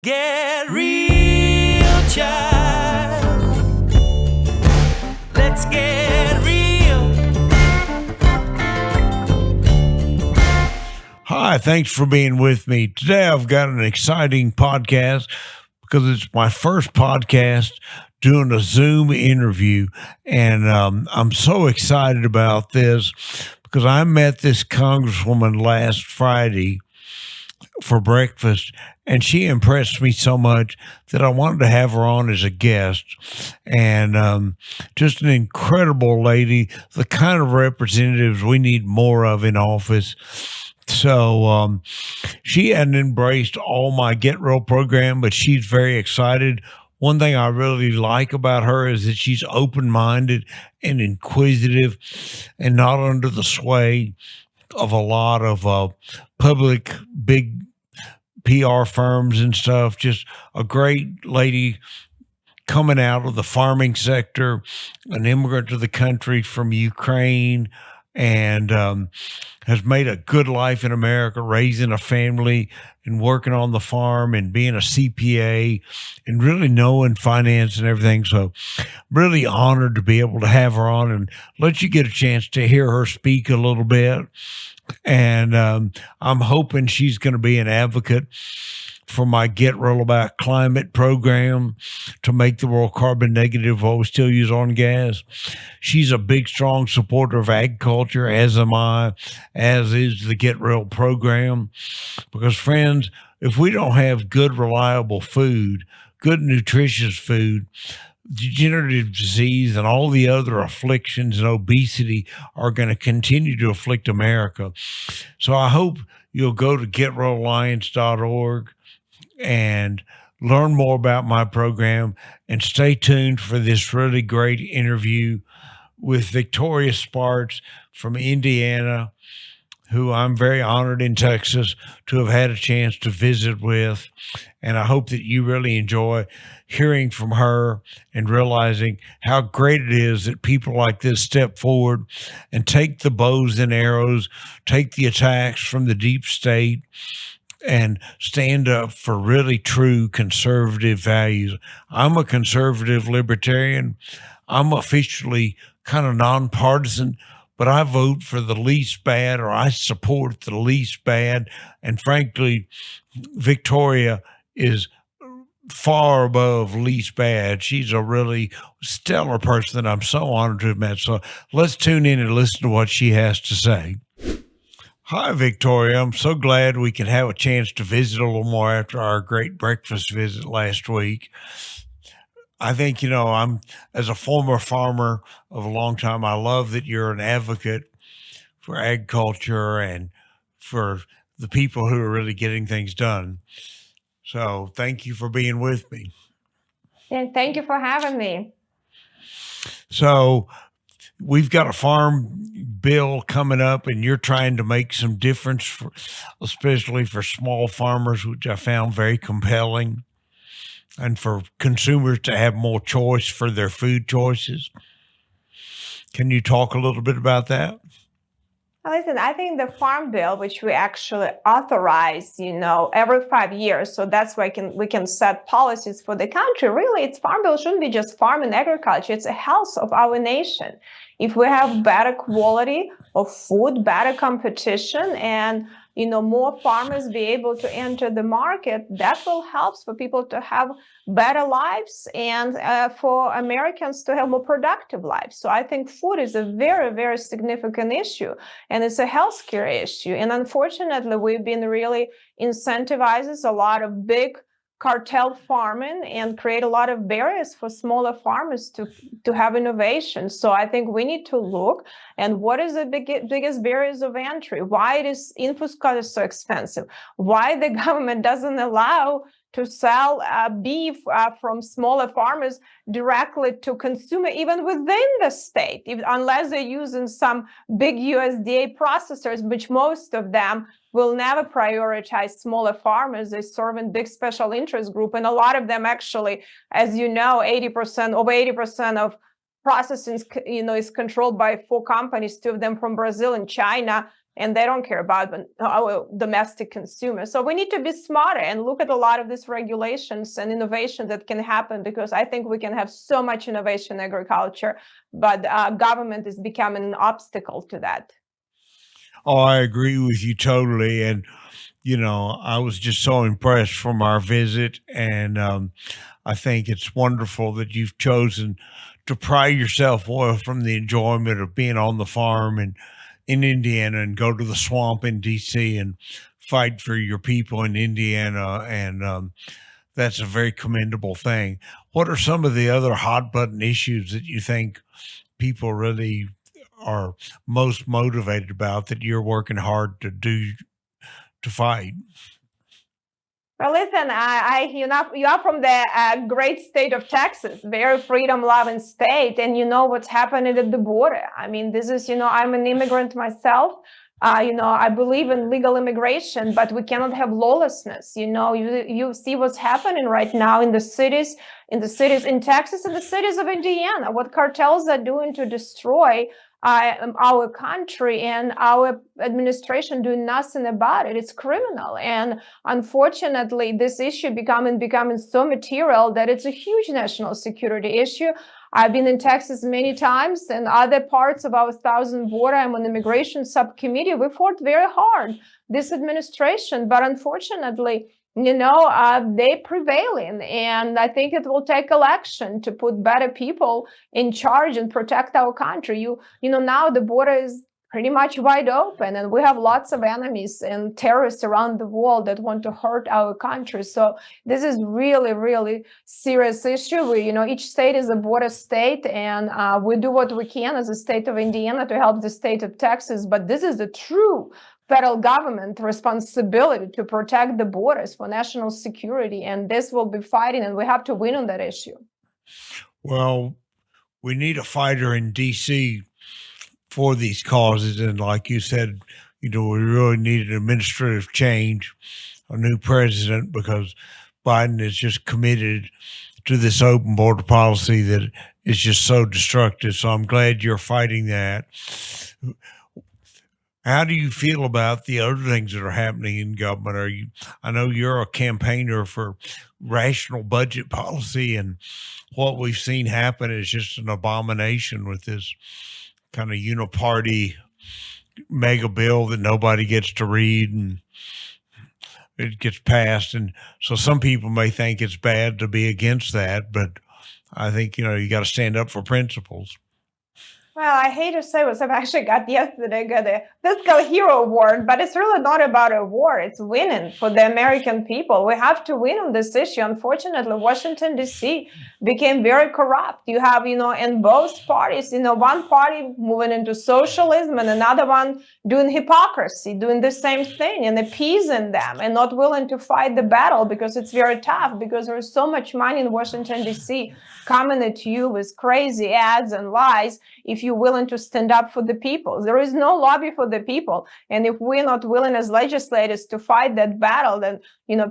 get real, child. Let's get real. Hi, thanks for being with me. Today I've got an exciting podcast because it's my first podcast doing a Zoom interview. And I'm so excited about this because I met this Congresswoman last Friday for breakfast, and she impressed me so much that I wanted to have her on as a guest. And just an incredible lady, the kind of representatives we need more of in office. So she hadn't embraced all my Get Real program, but she's very excited. One thing I really like about her is that she's open minded and inquisitive and not under the sway of a lot of public big PR firms and stuff. Just a great lady coming out of the farming sector, an immigrant to the country from Ukraine, and has made a good life in America, raising a family and working on the farm and being a CPA and really knowing finance and everything. So really honored to be able to have her on and let you get a chance to hear her speak a little bit. And I'm hoping she's going to be an advocate for my Get Real About Climate program to make the world carbon negative while we still use oil and gas. She's a big, strong supporter of agriculture, as am I, as is the Get Real program. Because, friends, if we don't have good, reliable food, good, nutritious food, degenerative disease and all the other afflictions and obesity are going to continue to afflict America. So I hope you'll go to getrealalliance.org and learn more about my program, and stay tuned for this really great interview with Victoria Spartz from Indiana, who I'm very honored in Texas to have had a chance to visit with. And I hope that you really enjoy hearing from her and realizing how great it is that people like this step forward and take the bows and arrows, take the attacks from the deep state, and stand up for really true conservative values. I'm a conservative libertarian. I'm officially kind of nonpartisan, but I vote for the least bad, or I support the least bad. And frankly, Victoria is far above least bad. She's a really stellar person that I'm so honored to have met. So let's tune in and listen to what she has to say. Hi, Victoria. I'm so glad we can have a chance to visit a little more after our great breakfast visit last week. I think, I'm, as a former farmer of a long time, I love that you're an advocate for agriculture and for the people who are really getting things done. So thank you for being with me. And thank you for having me. So we've got a farm bill coming up, and you're trying to make some difference, especially for small farmers, which I found very compelling, and for consumers to have more choice for their food choices. Can you talk a little bit about that? Listen, I think the farm bill, which we actually authorize, every 5 years, so that's why we can set policies for the country. Really, it's farm bill shouldn't be just farm and agriculture. It's a health of our nation. If we have better quality of food, better competition, and more farmers be able to enter the market, that will help for people to have better lives and for Americans to have more productive lives. So I think food is a very, very significant issue, and it's a healthcare issue. And unfortunately, we've been really incentivizes a lot of big cartel farming and create a lot of barriers for smaller farmers to have innovation. So I think we need to look and what is the biggest barriers of entry? Why is input costs so expensive? Why the government doesn't allow to sell beef from smaller farmers directly to consumer, even within the state, unless they're using some big USDA processors, which most of them will never prioritize smaller farmers. They serve in big special interest group. And a lot of them actually, as you know, over 80% of processing, is controlled by 4 companies, 2 of them from Brazil and China, and they don't care about our domestic consumers. So we need to be smarter and look at a lot of these regulations and innovation that can happen, because I think we can have so much innovation in agriculture, but government is becoming an obstacle to that. Oh, I agree with you totally. And, I was just so impressed from our visit. And I think it's wonderful that you've chosen to pry yourself away from the enjoyment of being on the farm and in Indiana and go to the swamp in DC and fight for your people in Indiana. And that's a very commendable thing. What are some of the other hot button issues that you think people really are most motivated about that you're working hard to fight? Well, listen, you are from the great state of Texas, very freedom-loving state, and you know what's happening at the border. I mean, this is, I'm an immigrant myself. I believe in legal immigration, but we cannot have lawlessness. You see what's happening right now in the cities in Texas and the cities of Indiana, what cartels are doing to destroy our country, and our administration doing nothing about it. It's criminal. And unfortunately, this issue becoming so material that it's a huge national security issue. I've been in Texas many times and other parts of our southern border. I'm on the immigration subcommittee. We fought very hard, this administration, but unfortunately, they prevailing. And I think it will take election to put better people in charge and protect our country. Now the border is pretty much wide open, and we have lots of enemies and terrorists around the world that want to hurt our country. So this is really, really serious issue. Each state is a border state, and we do what we can as a state of Indiana to help the state of Texas. But this is a true federal government responsibility to protect the borders for national security, and this will be fighting, and we have to win on that issue. Well, we need a fighter in DC for these causes. And like you said, we really need an administrative change, a new president, because Biden is just committed to this open border policy that is just so destructive. So I'm glad you're fighting that. How do you feel about the other things that are happening in government? I know you're a campaigner for rational budget policy, and what we've seen happen is just an abomination with this kind of uniparty mega bill that nobody gets to read, and it gets passed. And so some people may think it's bad to be against that, but I think, you got to stand up for principles. Well, I hate to say what I've actually got a Fiscal Hero Award, but it's really not about a war. It's winning for the American people. We have to win on this issue. Unfortunately, Washington, D.C. became very corrupt. You have, in both parties, one party moving into socialism and another one doing hypocrisy, doing the same thing and appeasing them and not willing to fight the battle because it's very tough, because there is so much money in Washington, D.C. coming at you with crazy ads and lies if you're willing to stand up for the people. There is no lobby for the people. And if we're not willing as legislators to fight that battle, then,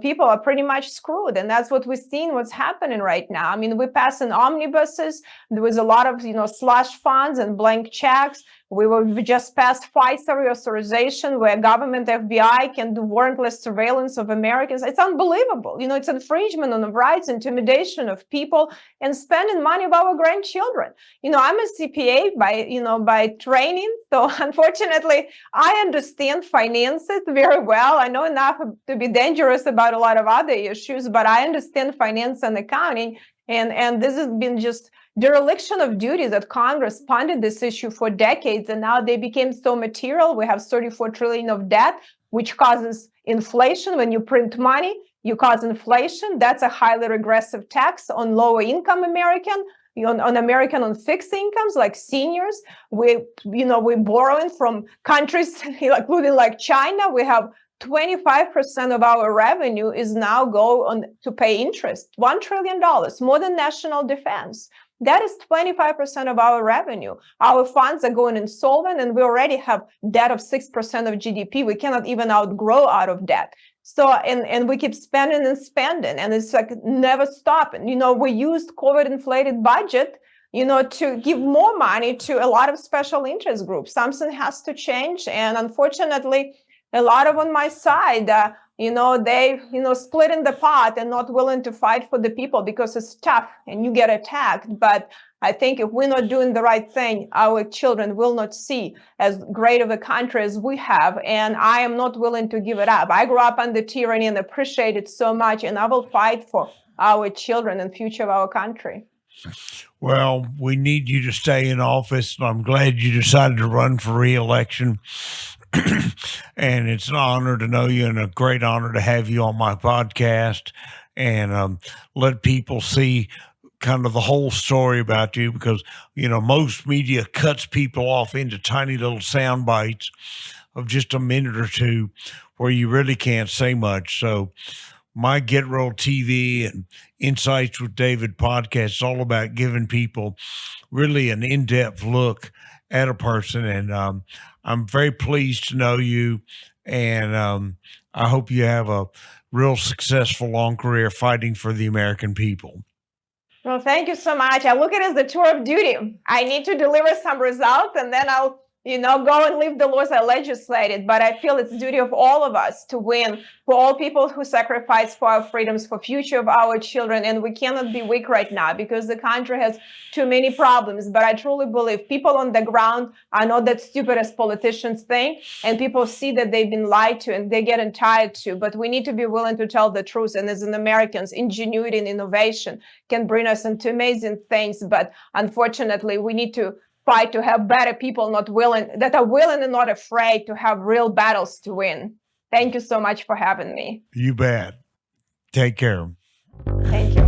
people are pretty much screwed. And that's what we're seeing, what's happening right now. I mean, we're passing omnibuses. There was a lot of, slush funds and blank checks. We just passed FISA reauthorization, where government FBI can do warrantless surveillance of Americans. It's unbelievable. It's infringement on the rights, intimidation of people, and spending money of our grandchildren. I'm a CPA by training. So unfortunately, I understand finances very well. I know enough to be dangerous about a lot of other issues, but I understand finance and accounting. And this has been just dereliction of duty that Congress funded this issue for decades, and now they became so material. We have 34 trillion of debt, which causes inflation. When you print money, you cause inflation. That's a highly regressive tax on lower income American. On fixed incomes like seniors. We're borrowing from countries including like China. We have 25% of our revenue is now go on to pay interest, $1 trillion, more than national defense. That is 25% of our revenue. Our funds are going insolvent, and we already have debt of 6% of GDP. We cannot even outgrow out of debt. So, and we keep spending and spending, and it's like never stopping. We used COVID inflated budget, to give more money to a lot of special interest groups. Something has to change. And unfortunately, a lot of on my side, they, split in the pot and not willing to fight for the people because it's tough and you get attacked. But I think if we're not doing the right thing, our children will not see as great of a country as we have. And I am not willing to give it up. I grew up under tyranny and appreciate it so much. And I will fight for our children and future of our country. Well, we need you to stay in office, and I'm glad you decided to run for re-election. And it's an honor to know you and a great honor to have you on my podcast and let people see kind of the whole story about you because, most media cuts people off into tiny little sound bites of just a minute or two where you really can't say much. So my Get Roll TV and Insights with David podcast is all about giving people really an in-depth look at a person. And I'm very pleased to know you. And I hope you have a real successful long career fighting for the American people. Well, thank you so much. I look at it as the tour of duty. I need to deliver some results and then I'll go and live the laws I legislated. But I feel it's the duty of all of us to win for all people who sacrifice for our freedoms, for future of our children. And we cannot be weak right now because the country has too many problems. But I truly believe people on the ground are not that stupid as politicians think. And people see that they've been lied to and they get tired too. But we need to be willing to tell the truth. And as an Americans, ingenuity and innovation can bring us into amazing things. But unfortunately, we need to fight to have better people that are willing and not afraid to have real battles to win. Thank you so much for having me. You bet. Take care. Thank you.